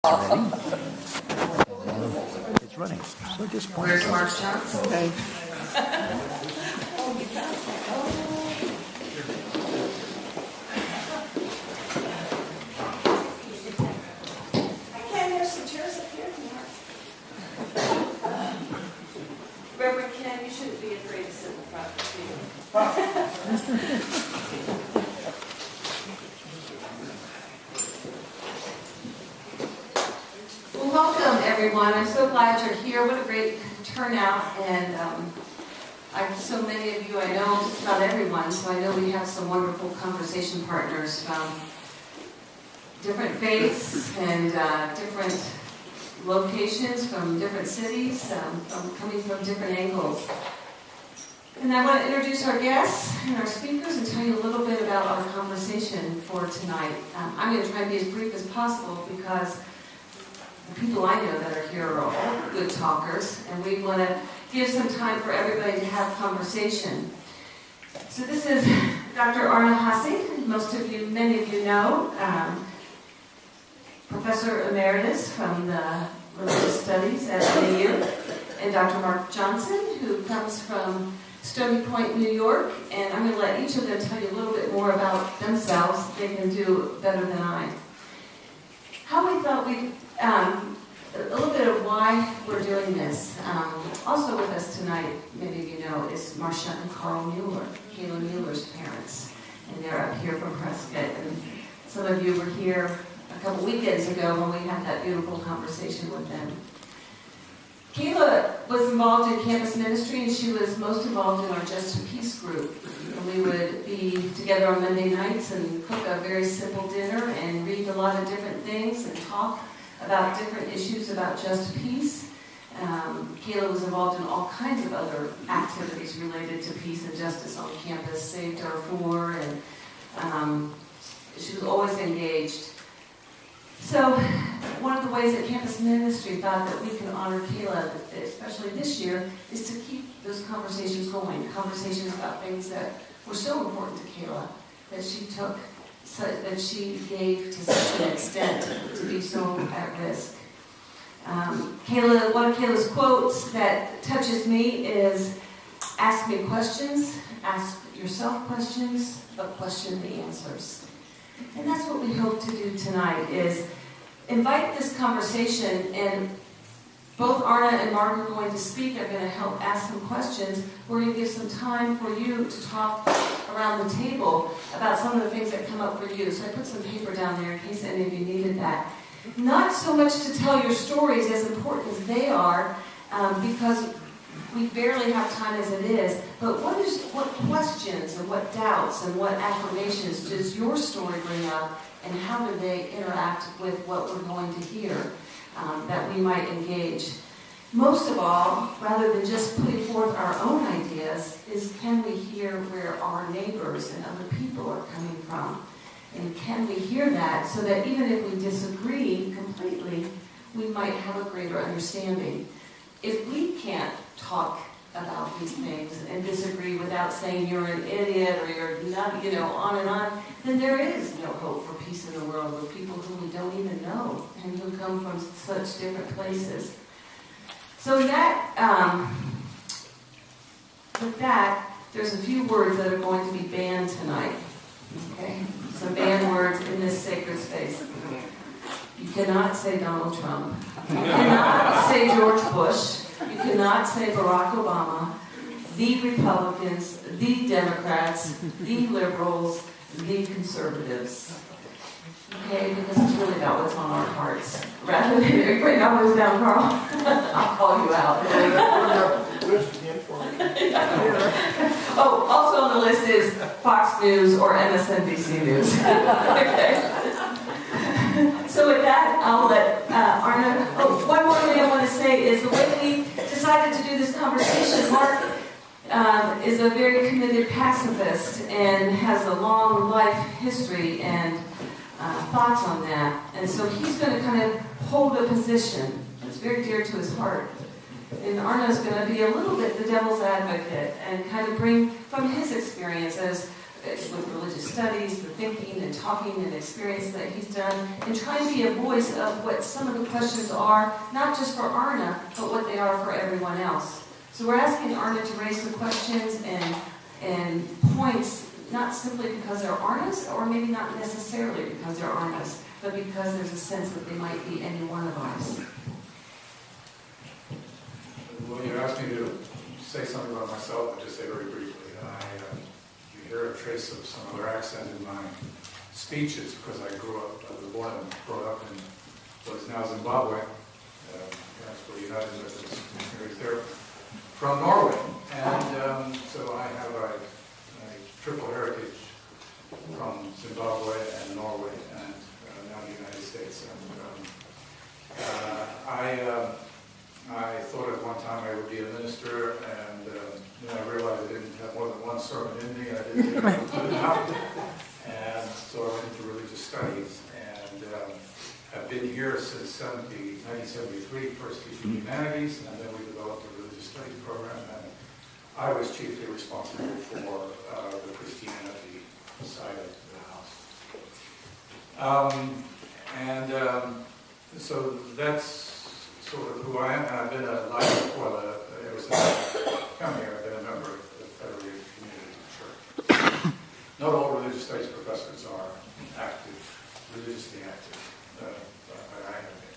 Ready? It's running. So just point. Where's Mark Johnson? Okay. I can't hear some chairs up here, Mark. Reverend Ken, you shouldn't be afraid to sit in front of you. Well, welcome everyone. I'm so glad you're here. What a great turnout, and so many of you I know, just about everyone, so I know we have some wonderful conversation partners from different faiths and different locations, from different cities, coming from different angles. And I want to introduce our guests and our speakers and tell you a little bit about our conversation for tonight. I'm going to try and be as brief as possible because the people I know that are here are all good talkers, and we want to give some time for everybody to have conversation. So this is Dr. Arne Hassing, many of you know, Professor Emeritus from the Religious Studies at NAU, and Dr. Mark Johnson, who comes from Stony Point, New York, and I'm going to let each of them tell you a little bit more about themselves. They can do better than I. How we thought we'd a little bit of why we're doing this. Also with us tonight, many of you know, is Marcia and Carl Mueller, Kayla Mueller's parents. And they're up here from Prescott. And some of you were here a couple weekends ago when we had that beautiful conversation with them. Kayla was involved in campus ministry, and she was most involved in our Just to Peace group. And we would be together on Monday nights and cook a very simple dinner and read a lot of different things and talk about different issues about just peace. Kayla was involved in all kinds of other activities related to peace and justice on campus, Save Darfur, and she was always engaged. So one of the ways that campus ministry thought that we can honor Kayla, especially this year, is to keep those conversations going, conversations about things that were so important to Kayla, that she took, that she gave to such an extent to be so at risk. One of Kayla's quotes that touches me is, "Ask me questions, ask yourself questions, but question the answers." And that's what we hope to do tonight, is invite this conversation, and both Arne and Mark are going to speak. They're going to help ask some questions. We're going to give some time for you to talk around the table about some of the things that come up for you. So I put some paper down there in case any of you needed that. Not so much to tell your stories, as important as they are, because we barely have time as it is, but what questions and what doubts and what affirmations does your story bring up, and how do they interact with what we're going to hear, that we might engage? Most of all, rather than just putting forth our own ideas, is can we hear where our neighbors and other people are coming from? And can we hear that so that even if we disagree completely, we might have a greater understanding? If we can't talk about these things and disagree without saying you're an idiot or you're not, on and on, then there is no hope for peace in the world with people whom we don't even know and who come from such different places. So with that, there's a few words that are going to be banned tonight. Okay? Some banned words in this sacred space. You cannot say Donald Trump. You cannot say George Bush. You cannot say Barack Obama, the Republicans, the Democrats, the liberals, the conservatives. Okay, because it's really about what's on our hearts. Rather than bring all those down, Carl, I'll call you out. Oh, also on the list is Fox News or MSNBC News. Okay. So with that, I'll let Arne. Oh, one more thing I want to say is the way we decided to do this conversation. Mark is a very committed pacifist and has a long life history and thoughts on that. And so he's going to kind of hold a position that's very dear to his heart. And Arne's going to be a little bit the devil's advocate and kind of bring from his experience as with religious studies, the thinking and talking and experience that he's done, and trying to be a voice of what some of the questions are, not just for Arne, but what they are for everyone else. So we're asking Arne to raise some questions and points, not simply because they're Arne's, or maybe not necessarily because they're Arne's, but because there's a sense that they might be any one of ours. Well, you asked me to say something about myself. I'll just say very briefly. You hear a trace of some other accent in my speech. It's because I was born and brought up in what is now Zimbabwe. That's where United Methodist Missionaries there, from Norway. And so I have a triple heritage from Zimbabwe and Norway and now the United States. And I thought at one time I would be a minister, and then I realized I didn't have more than one sermon in me, and I didn't think I would put it out. And so I went into religious studies, and I've been here since 1973, first teaching humanities, and then we developed a religious studies program, and I was chiefly responsible for the Christianity side of the house. So that's sort of who I am, and I've been ever since I come here, I've been a member of the Federated Community Church. Not all religious studies professors are religiously active, but I have been.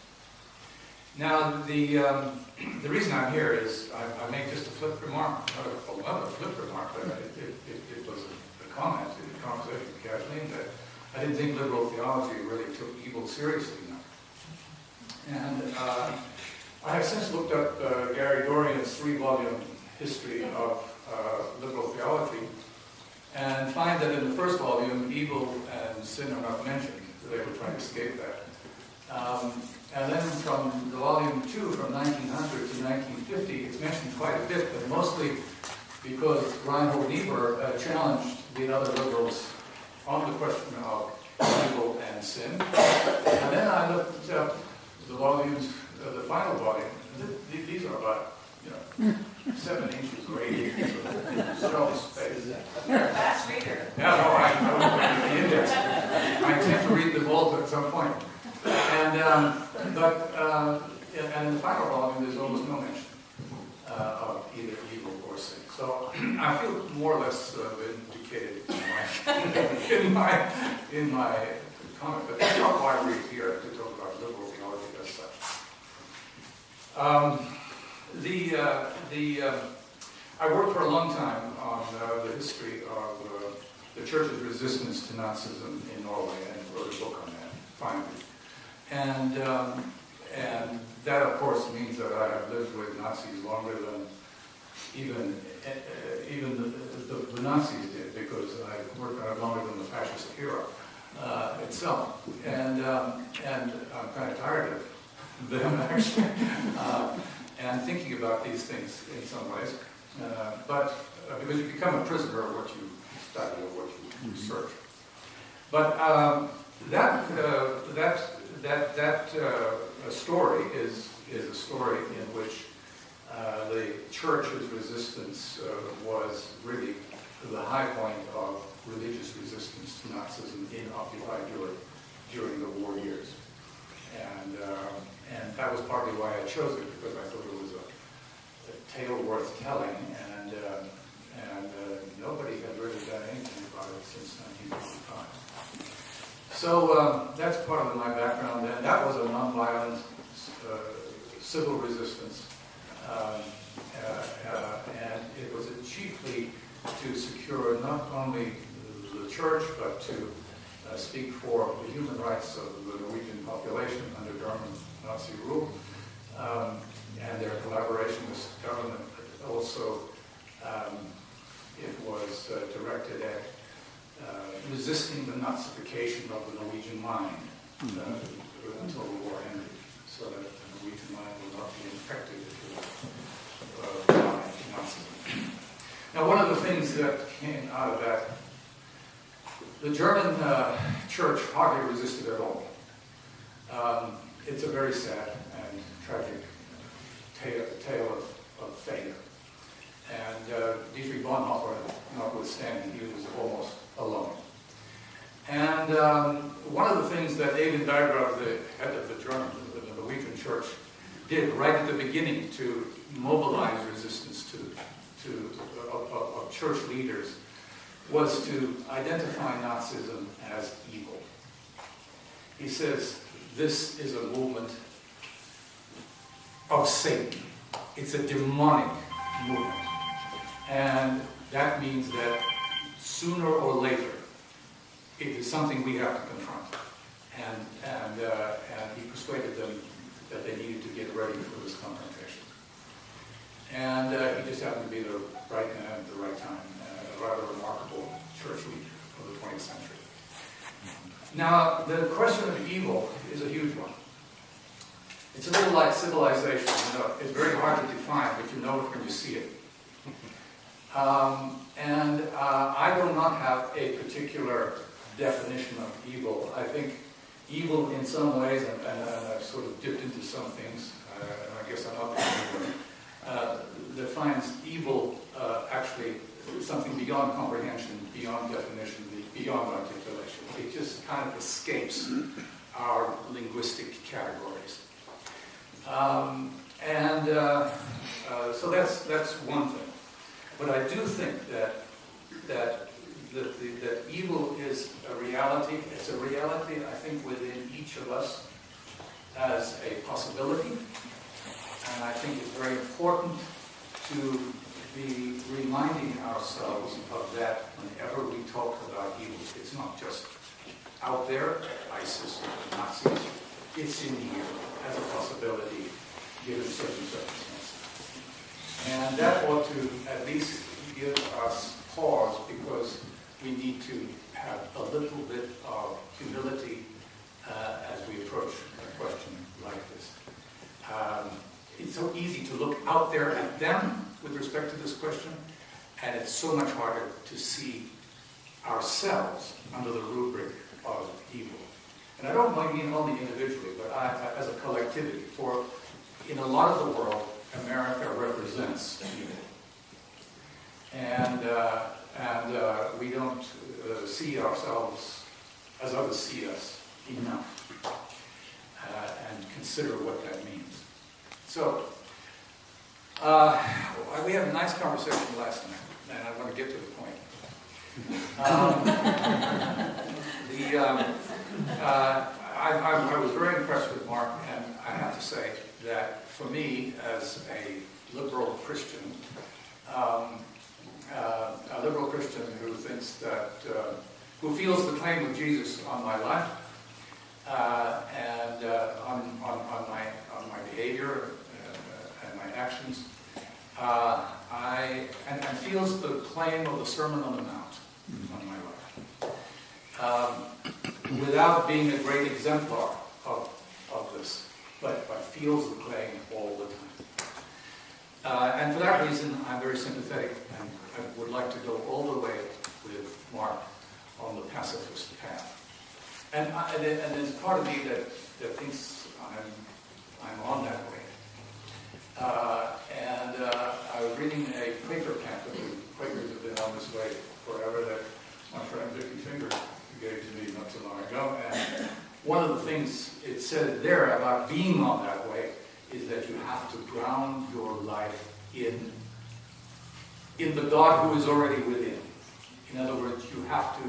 Now, the reason I'm here is I make just a flip remark, not a flip remark, but it was a comment in the conversation with Kathleen that I didn't think liberal theology really took evil seriously enough. And I have since looked up Gary Dorian's 3-volume history of liberal theology, and find that in the first volume, evil and sin are not mentioned. They were trying to escape that. And then from the volume 2, from 1900 to 1950, it's mentioned quite a bit, but mostly because Reinhold Niebuhr challenged the other liberals on the question of evil and sin. And then I looked up the volumes, the final volume. These are about, 7 inches or 8 inches of shelf space. You're a fast reader. Yeah, no, I don't read the index. I intend to read them all at some point. And and in the final volume, there's almost no mention of either evil or sin. So I feel more or less vindicated in my comment, but that's not why we're here to talk about liberal theology as such. I worked for a long time on the history of the church's resistance to Nazism in Norway, and wrote a book on that, finally. And that, of course, means that I have lived with Nazis longer than even the Nazis did, because I worked on it longer than the fascist era itself. And I'm kind of tired of them, actually, and thinking about these things in some ways. But because you become a prisoner of what you study or what you research. But that story is a story in which the church's resistance was really the high point of religious resistance to Nazism in occupied Europe during the war years. And that was partly why I chose it, because I thought it was a tale worth telling, and nobody had really done anything about it since 1955. So that's part of my background, and that was a nonviolent civil resistance, and it was chiefly to secure not only the church, but to speak for the human rights of the Norwegian population under German Nazi rule, and their collaboration with government. But also, it was directed at resisting the Nazification of the Norwegian mind until the war ended, so that the Norwegian mind will not be infected by Nazism. Now, one of the things that came out of that, the German church hardly resisted at all. It's a very sad and tragic tale of failure. And Dietrich Bonhoeffer, notwithstanding, he was almost alone. And one of the things that David Diagrab, the head of the German, the Norwegian church, did right at the beginning to mobilize resistance of church leaders was to identify Nazism as evil. He says, this is a movement of Satan. It's a demonic movement. And that means that sooner or later, it is something we have to confront. And he persuaded them that they needed to get ready for this confrontation. And he just happened to be the right man at the right time, a rather remarkable church leader of the 20th century. Now, the question of evil is a huge one. It's a little like civilization. You know, it's very hard to define, but you know it when you see it. I do not have a particular definition of evil. I think evil in some ways, and I've sort of dipped into some things, and I guess I'm not the only one, defines evil actually something beyond comprehension, beyond definition, beyond articulation. It just kind of escapes our linguistic categories. So that's one thing. But I do think that evil is a reality. It's a reality, I think, within each of us as a possibility. And I think it's very important to be reminding ourselves of that whenever we talk about evil. It's not just out there, ISIS, Nazis. It's in here as a possibility given certain circumstances. And that ought to at least give us pause, because we need to have a little bit of humility as we approach a question like this. It's so easy to look out there at them with respect to this question, and it's so much harder to see ourselves under the rubric of evil. And I don't mean only individually, but as a collectivity. For in a lot of the world, America represents evil. And we don't see ourselves as others see us enough, and consider what that means. So, we had a nice conversation last night, and I want to get to the point. I was very impressed with Mark, and I have to say that for me, as a liberal Christian who thinks that, who feels the claim of Jesus on my life, and on my behavior and my actions, and feels the claim of the Sermon on the Mount on my life, without being a great exemplar of this, but feels the claim all the time. And for that reason, I'm very sympathetic, and I would like to go all the way with Mark on the pacifist path. And there's part of me that thinks I'm on that way. I was reading a Quaker pamphlet. Quakers have been on this way forever, that my friend Vicky Finger gave to me not too long ago. And one of the things it said there about being on that way is that you have to ground your life in the God who is already within. In other words, you have to,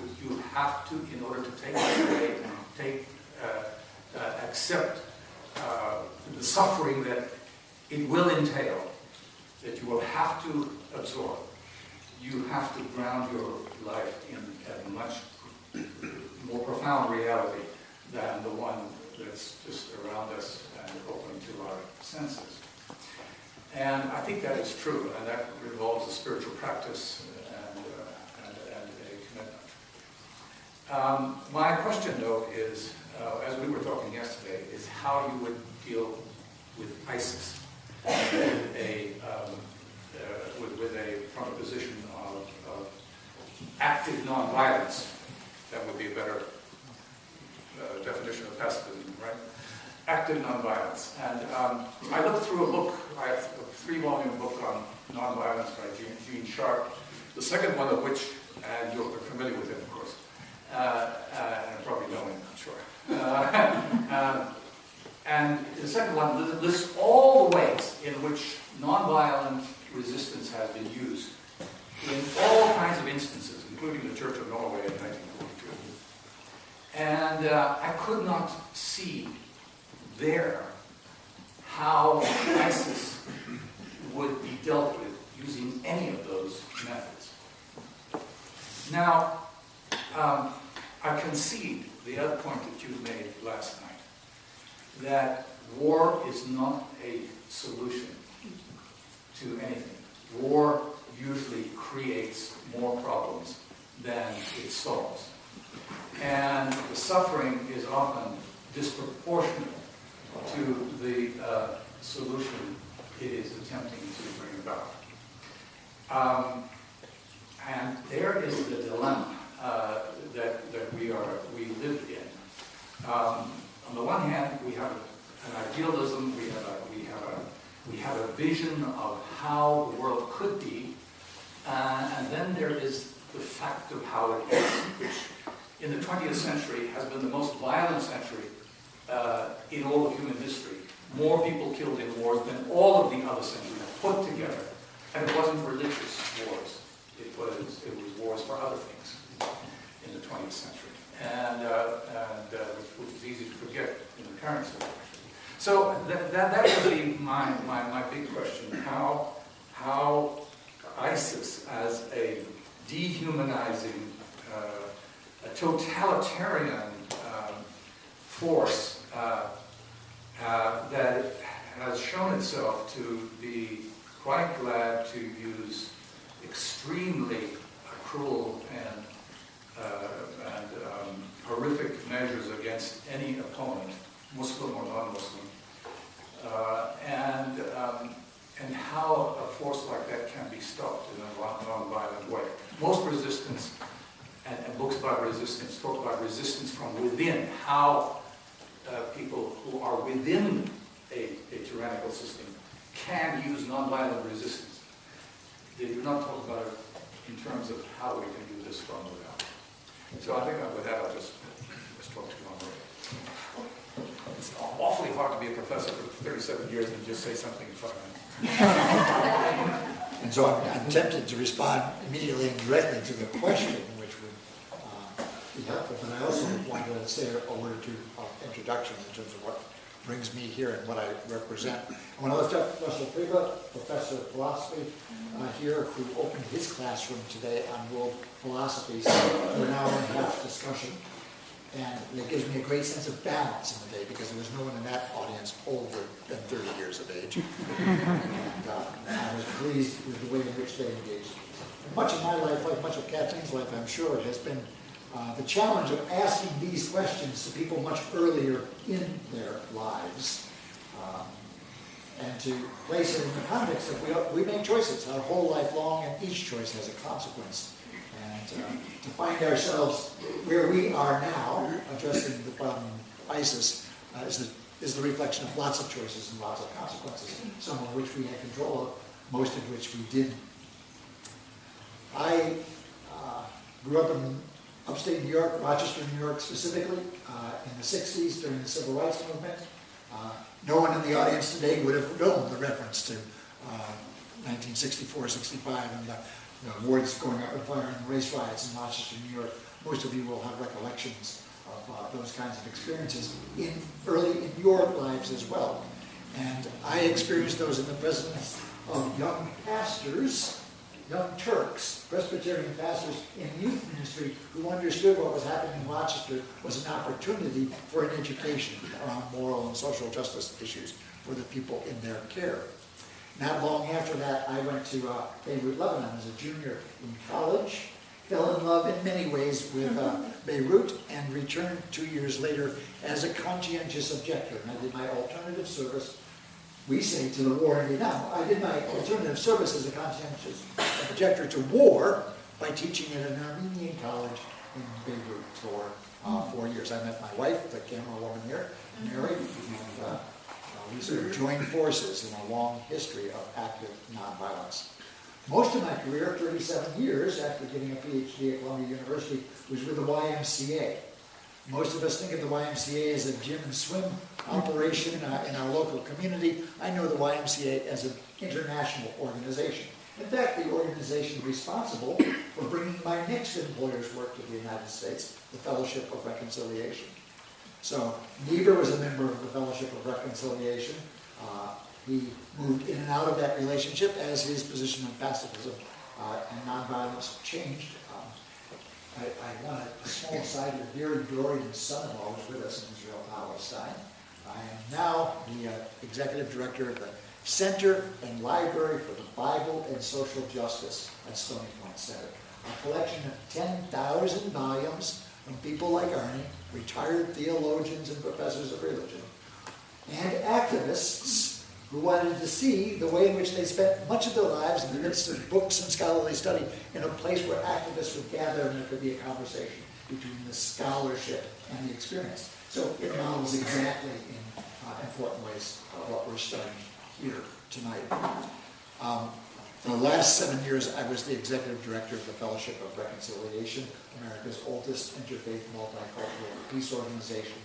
in order to take that way, accept the suffering that it will entail, that you will have to absorb. You have to ground your life in a much more profound reality than the one that's just around us and open to our senses. And I think that is true, and that involves a spiritual practice and a commitment. My question, though, is, as we were talking yesterday, is how you would deal with ISIS from a position of active nonviolence. That would be a better definition of pacifism, right? Active nonviolence. And I looked through a book, I have a 3-volume book on nonviolence by Gene Sharp, the second one of which and you're familiar with him, of course, and probably know him, I'm sure. And the second one lists all the ways in which nonviolent resistance has been used in all kinds of instances, including the Church of Norway in 1942. And I could not see there how ISIS would be dealt with using any of those methods. Now, I concede the other point that you made last night, that war is not a solution to anything. War usually creates more problems than it solves. And the suffering is often disproportionate to the solution it is attempting to bring about. And there is the dilemma that we live in. On the one hand, we have an idealism, we have a vision of how the world could be, and then there is the fact of how it is, which in the 20th century has been the most violent century in all of human history. More people killed in wars than all of the other centuries put together. And it wasn't religious wars. It was wars for other things in the 20th century. And which is easy to forget in the current situation. So that would be my big question. How ISIS as a dehumanizing, a totalitarian force that has shown itself to be quite glad to use extremely cruel and horrific measures against any opponent, Muslim or non-Muslim, and how a force like that can be stopped in a non-violent way. Most resistance and books about resistance talk about resistance from within, how people who are within a tyrannical system can use non-violent resistance. They do not talk about it in terms of how we can do this from without. So I think with that I'll just talk to you on the way. It's awfully hard to be a professor for 37 years and just say something in 5 minutes. And so I'm tempted to respond immediately and directly to the question, which would be helpful, but I also want to say a word or two of introduction in terms of what brings me here and what I represent. I want to lift up Russell Priva, professor of philosophy here, who opened his classroom today on world philosophies for an hour-and-a-half discussion. And it gives me a great sense of balance in the day because there was no one in that audience older than 30 years of age. And I was pleased with the way in which they engaged. And much of my life, like much of Kathleen's life, I'm sure, has been the challenge of asking these questions to people much earlier in their lives, and to place it in the context of we make choices our whole life long, and each choice has a consequence. And to find ourselves where we are now, addressing the problem of ISIS, is the reflection of lots of choices and lots of consequences, some of which we had control of, most of which we didn't. I grew up in upstate New York, Rochester, New York specifically, in the 60s during the Civil Rights Movement. No one in the audience today would have known the reference to 1964, 65, and the wards going up in fire and race riots in Rochester, New York. Most of you will have recollections of those kinds of experiences early in your lives as well. And I experienced those in the presence of young pastors, young Turks, Presbyterian pastors in youth ministry who understood what was happening in Rochester was an opportunity for an education around moral and social justice issues for the people in their care. Not long after that, I went to Beirut, Lebanon as a junior in college, fell in love in many ways with Beirut, and returned 2 years later as a conscientious objector. And I did my alternative service, we say, to the war in Vietnam. I did my alternative service as a conscientious objector to war by teaching at an Armenian college in Beirut for 4 years. I met my wife, the camera woman here, Mary, and we sort of joined forces in a long history of active nonviolence. Most of my career, 37 years after getting a PhD at Columbia University, was with the YMCA. Most of us think of the YMCA as a gym and swim operation in our local community. I know the YMCA as an international organization. In fact, the organization responsible for bringing my next employer's work to the United States, the Fellowship of Reconciliation. So Niebuhr was a member of the Fellowship of Reconciliation. He moved in and out of that relationship as his position on pacifism and nonviolence changed. I want a small aside, a very glorious son-in-law was with us in Israel, Palestine. I am now the executive director of the Center and Library for the Bible and Social Justice at Stony Point Center. A collection of 10,000 volumes from people like Arne, retired theologians and professors of religion, and activists who wanted to see the way in which they spent much of their lives in the midst of books and scholarly study in a place where activists would gather and there could be a conversation between the scholarship and the experience. So it models exactly in important ways what we're studying here tonight. For the last 7 years, I was the executive director of the Fellowship of Reconciliation, America's oldest interfaith multicultural peace organization.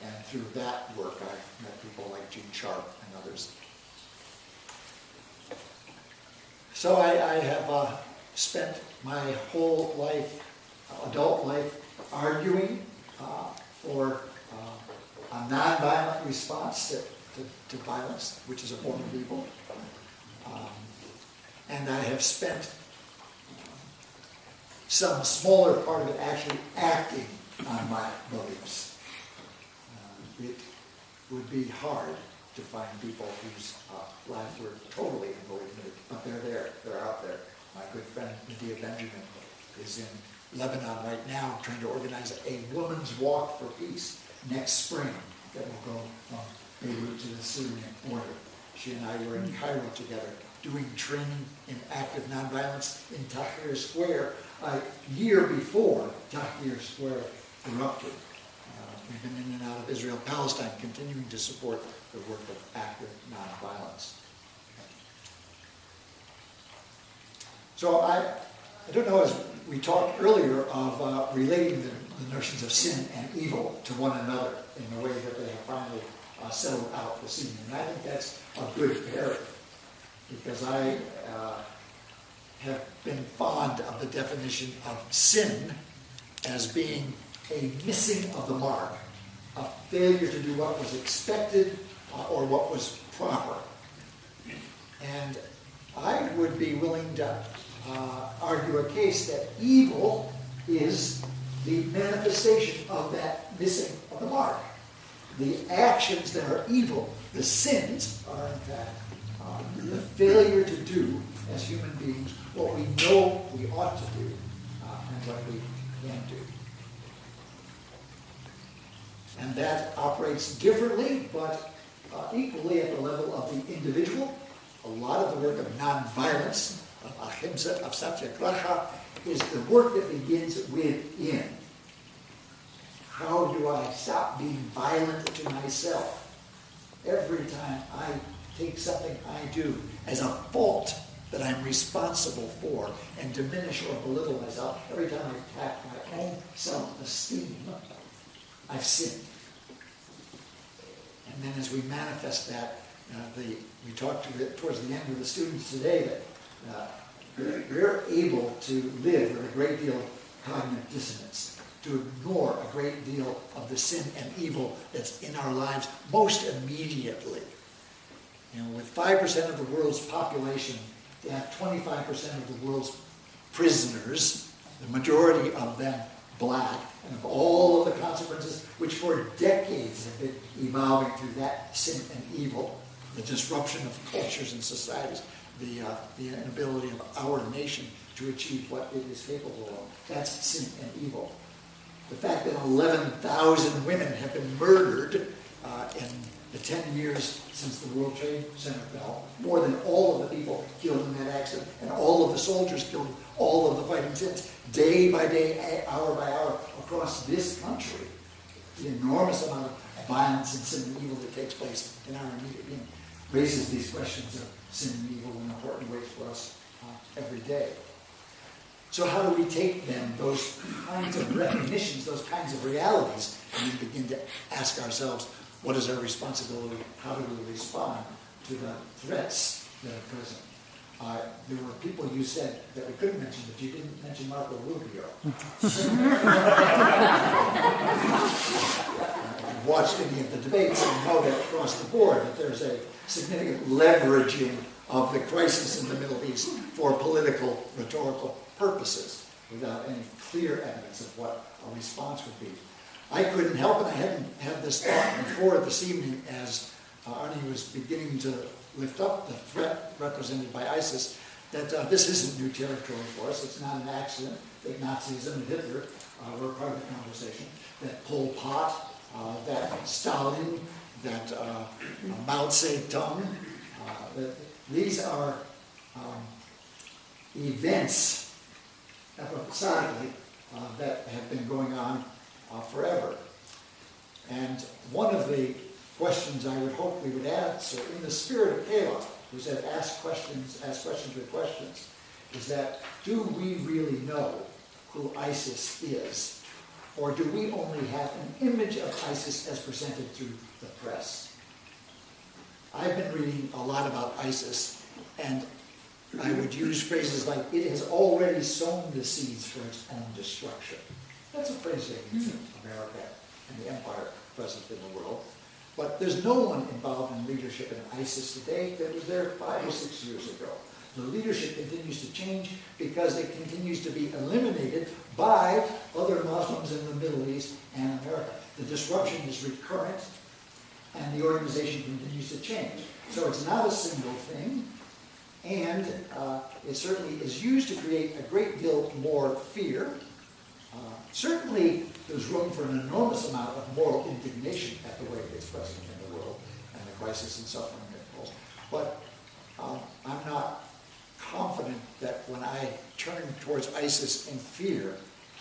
And through that work, I met people like Gene Sharp and others. So I have spent my whole life, adult life, arguing for a nonviolent response to violence, which is a form of evil. And I have spent some smaller part of it actually acting on my beliefs. It would be hard to find people whose lives were totally and fully committed, but they're there, they're out there. My good friend Medea Benjamin is in Lebanon right now trying to organize a women's walk for peace next spring that will go from Beirut to the Syrian border. She and I were in Cairo together doing training in active nonviolence in Tahrir Square a year before Tahrir Square erupted. We've been in and out of Israel, Palestine, continuing to support the work of active nonviolence. So I don't know, as we talked earlier of relating the notions of sin and evil to one another in the way that they have finally settled out this evening. And I think that's a good pairing, because I have been fond of the definition of sin as being a missing of the mark, a failure to do what was expected or what was proper. And I would be willing to argue a case that evil is the manifestation of that missing of the mark. The actions that are evil, the sins, are in fact the failure to do as human beings what we know we ought to do and what we can do. And that operates differently, but equally at the level of the individual. A lot of the work of nonviolence, of ahimsa, of satyagraha, is the work that begins within. How do I stop being violent to myself? Every time I take something I do as a fault that I'm responsible for and diminish or belittle myself, every time I attack my own self-esteem, I've sinned. And then as we manifest that, we talked towards the end with the students today that we're able to live with a great deal of cognitive dissonance, to ignore a great deal of the sin and evil that's in our lives most immediately. You know, with 5% of the world's population, to have 25% of the world's prisoners, the majority of them black, and of all of the consequences which for decades have been evolving through that sin and evil, the disruption of cultures and societies, the inability of our nation to achieve what it is capable of. That's sin and evil. The fact that 11,000 women have been murdered in the 10 years since the World Trade Center fell, more than all of the people killed in that accident, and all of the soldiers killed, all of the fighting since, day by day, hour by hour, across this country. The enormous amount of violence and sin and evil that takes place in our immediate being raises these questions of sin and evil in important ways for us every day. So how do we take then those kinds of recognitions, those kinds of realities, and then begin to ask ourselves, what is our responsibility? How do we respond to the threats that are present? There were people you said that we couldn't mention, but you didn't mention Marco Rubio. If you've watched any of the debates, you know that across the board that there's a significant leveraging of the crisis in the Middle East for political, rhetorical purposes without any clear evidence of what a response would be. I couldn't help it. I hadn't had this thought before this evening as Arne was beginning to lift up the threat represented by ISIS, that this isn't new territory for us. It's not an accident that Nazism and Hitler were part of the conversation, that Pol Pot, that Stalin, that Mao Zedong, these are events, episodically, that have been going on forever. And one of the questions I would hope we would answer in the spirit of Kayla, who said ask questions with questions, is that do we really know who ISIS is? Or do we only have an image of ISIS as presented through the press? I've been reading a lot about ISIS, and I would use phrases like, it has already sown the seeds for its own destruction. That's a phrase they use in America and the empire present in the world. But there's no one involved in leadership in ISIS today that was there 5 or 6 years ago. The leadership continues to change because it continues to be eliminated by other Muslims in the Middle East and America. The disruption is recurrent, and the organization continues to change. So it's not a single thing, and it certainly is used to create a great deal more fear. Certainly, there's room for an enormous amount of moral indignation at the way it's present in the world and the crisis and suffering it pulls. But I'm not confident that when I turn towards ISIS in fear,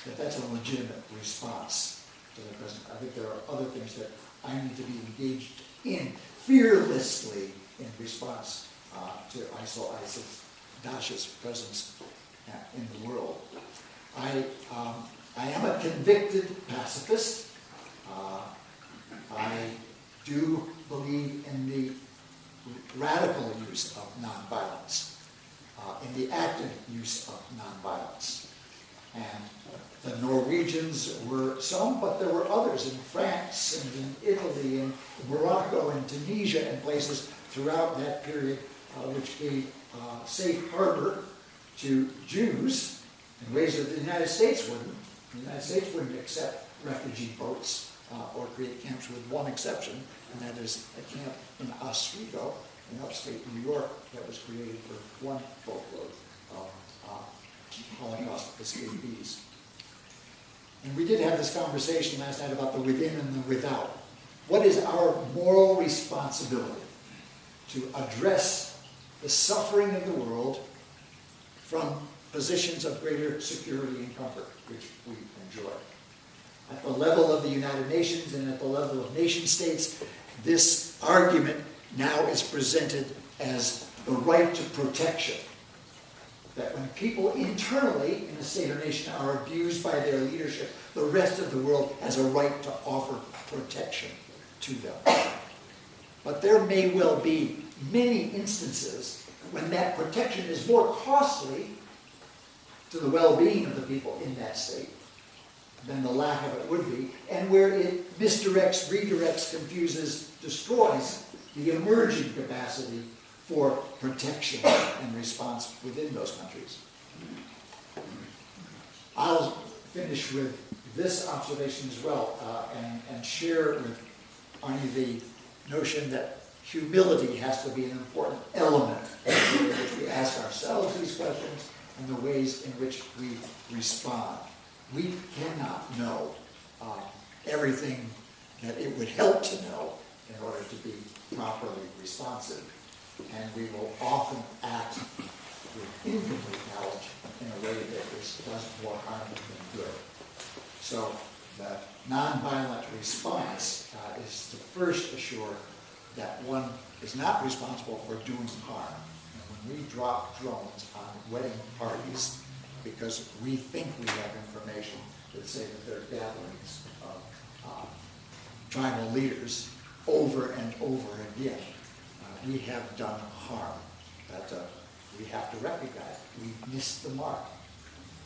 that that's a legitimate response to the present. I think there are other things that I need to be engaged in fearlessly in response to ISIL, ISIS, Daesh's presence in the world. I am a convicted pacifist. I do believe in the radical use of nonviolence, in the active use of nonviolence. And the Norwegians were some, but there were others in France and in Italy and Morocco and Tunisia and places throughout that period which gave safe harbor to Jews in ways that the United States wouldn't. The United States wouldn't accept refugee boats or create camps with one exception, and that is a camp in Oswego in upstate New York that was created for one boatload of Holocaust escapees. And we did have this conversation last night about the within and the without. What is our moral responsibility to address the suffering of the world from positions of greater security and comfort, which we enjoy? At the level of the United Nations and at the level of nation states, this argument now is presented as the right to protection. That when people internally in a state or nation are abused by their leadership, the rest of the world has a right to offer protection to them. But there may well be many instances when that protection is more costly to the well-being of the people in that state than the lack of it would be, and where it misdirects, redirects, confuses, destroys the emerging capacity for protection and response within those countries. I'll finish with this observation as well, and share with Arne the notion that humility has to be an important element in the way in which we ask ourselves these questions and the ways in which we respond. We cannot know everything that it would help to know in order to be properly responsive. And we will often act with incomplete knowledge in a way that does more harm than good. So the nonviolent response is to first assure that one is not responsible for doing harm. And when when we drop drones on wedding parties because we think we have information that say that there are gatherings of tribal leaders over and over again, we have done harm that we have to recognize. We've missed the mark.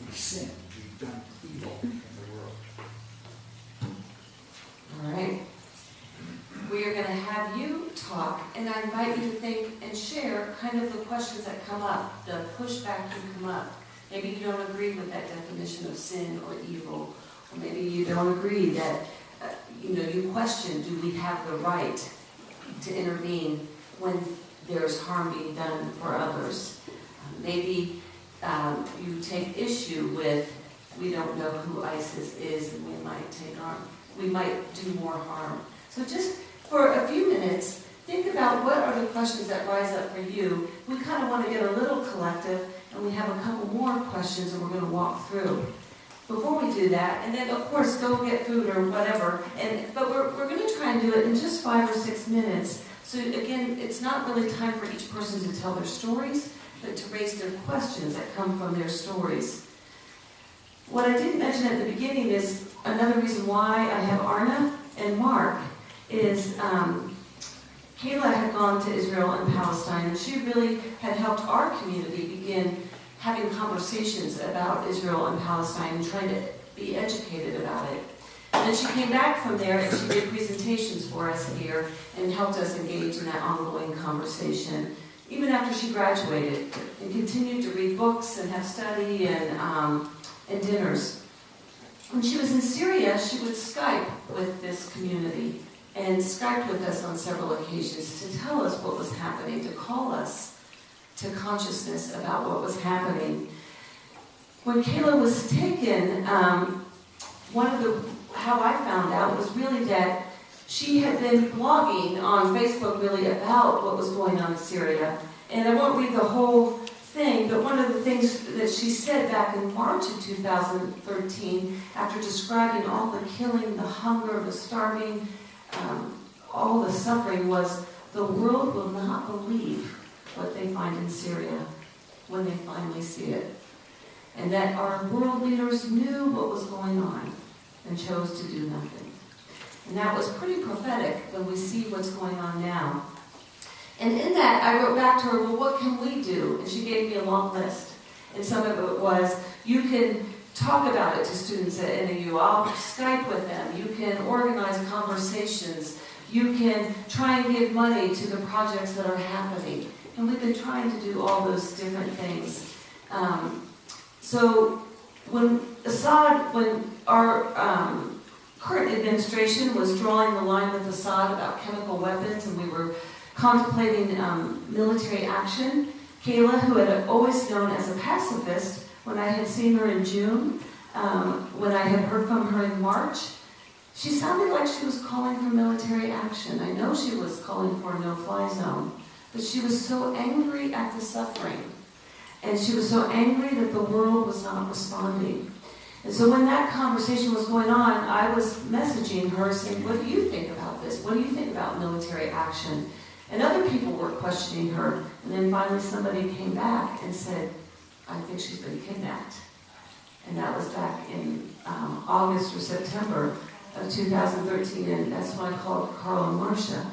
We've sinned. We've done evil in the world. All right. We are going to have you talk, and I invite you to think and share kind of the questions that come up, the pushback that come up. Maybe you don't agree with that definition of sin or evil, or maybe you don't agree that, you question, do we have the right to intervene when there's harm being done for others? Maybe you take issue with, we don't know who ISIS is, and we might do more harm. So just for a few minutes, think about what are the questions that rise up for you. We kind of want to get a little collective, and we have a couple more questions that we're going to walk through. Before we do that, and then of course go get food or whatever, but we're going to try and do it in just 5 or 6 minutes. So again, it's not really time for each person to tell their stories, but to raise their questions that come from their stories. What I didn't mention at the beginning is another reason why I have Arne and Mark is Kayla had gone to Israel and Palestine, and she really had helped our community begin having conversations about Israel and Palestine and trying to be educated about it. And then she came back from there and she did presentations for us here and helped us engage in that ongoing conversation, even after she graduated, and continued to read books and have study and dinners. When she was in Syria, she would Skype with this community and Skyped with us on several occasions to tell us what was happening, to call us to consciousness about what was happening. When Kayla was taken, how I found out was really that she had been blogging on Facebook really about what was going on in Syria. And I won't read the whole thing, but one of the things that she said back in March of 2013, after describing all the killing, the hunger, the starving, all the suffering, was the world will not believe what they find in Syria when they finally see it. And that our world leaders knew what was going on and chose to do nothing. And that was pretty prophetic when we see what's going on now. And in that, I wrote back to her, well, what can we do? And she gave me a long list. And some of it was, you can talk about it to students at NAU. I'll Skype with them. You can organize conversations. You can try and give money to the projects that are happening. And we've been trying to do all those different things. So when our current administration was drawing the line with Assad about chemical weapons, and we were contemplating military action, Kayla, who had always known as a pacifist, when I had seen her in June, when I had heard from her in March, she sounded like she was calling for military action. I know she was calling for a no-fly zone, but she was so angry at the suffering, and she was so angry that the world was not responding. And so when that conversation was going on, I was messaging her saying, what do you think about this? What do you think about military action? And other people were questioning her. And then finally somebody came back and said, I think she's been kidnapped. And that was back in August or September of 2013, and that's when I called Carl and Marcia.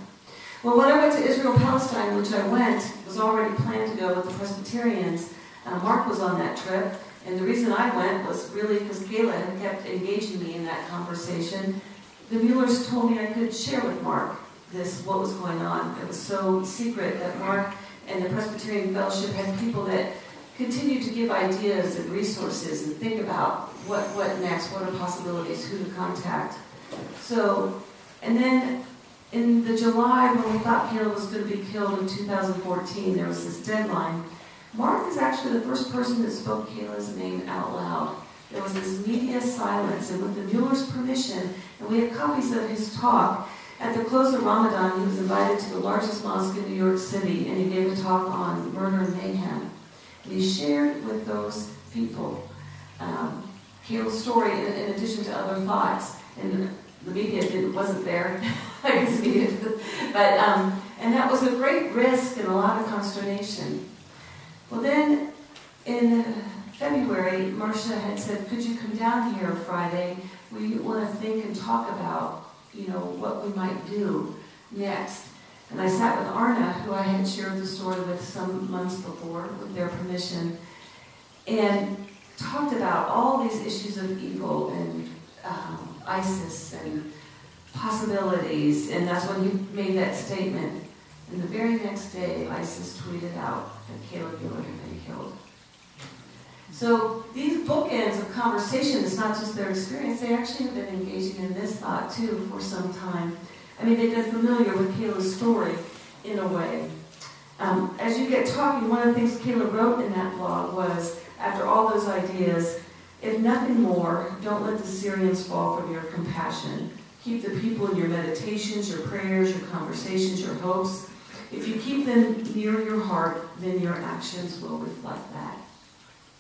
Well, when I went to Israel-Palestine, which I went, was already planned to go with the Presbyterians. Mark was on that trip, and the reason I went was really because Kayla had kept engaging me in that conversation. The Muellers told me I could share with Mark what was going on. It was so secret that Mark and the Presbyterian Fellowship had people that continued to give ideas and resources and think about what next, what are possibilities, who to contact. So, and then in the July when we thought Kayla was going to be killed in 2014, there was this deadline. Mark is actually the first person that spoke Kayla's name out loud. There was this media silence, and with the Mueller's permission, and we have copies of his talk, at the close of Ramadan, he was invited to the largest mosque in New York City, and he gave a talk on murder and mayhem. And he shared with those people Kayla's story in addition to other thoughts. And the media wasn't there, I guess media, but and that was a great risk and a lot of consternation. Well, then in February, Marcia had said, could you come down here Friday? We want to think and talk about, what we might do next. And I sat with Arne, who I had shared the story with some months before, with their permission, and talked about all these issues of evil and ISIS and possibilities. And that's when he made that statement. And the very next day, ISIS tweeted out that Caleb Giller had been killed. So these bookends of conversation, it's not just their experience, they actually have been engaging in this thought too for some time. I mean, they've been familiar with Caleb's story in a way. As you get talking, one of the things Caleb wrote in that blog was, after all those ideas, if nothing more, don't let the Syrians fall from your compassion. Keep the people in your meditations, your prayers, your conversations, your hopes. If you keep them near your heart, then your actions will reflect that.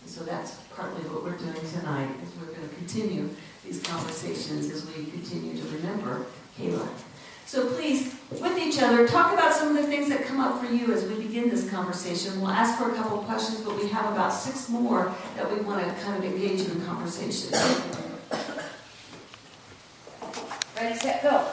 And so that's partly what we're doing tonight, is we're going to continue these conversations as we continue to remember Caleb. So please, with each other, talk about some of the things that come up for you as we begin this conversation. We'll ask for a couple of questions, but we have about 6 more that we want to kind of engage in the conversation. Ready, set, go.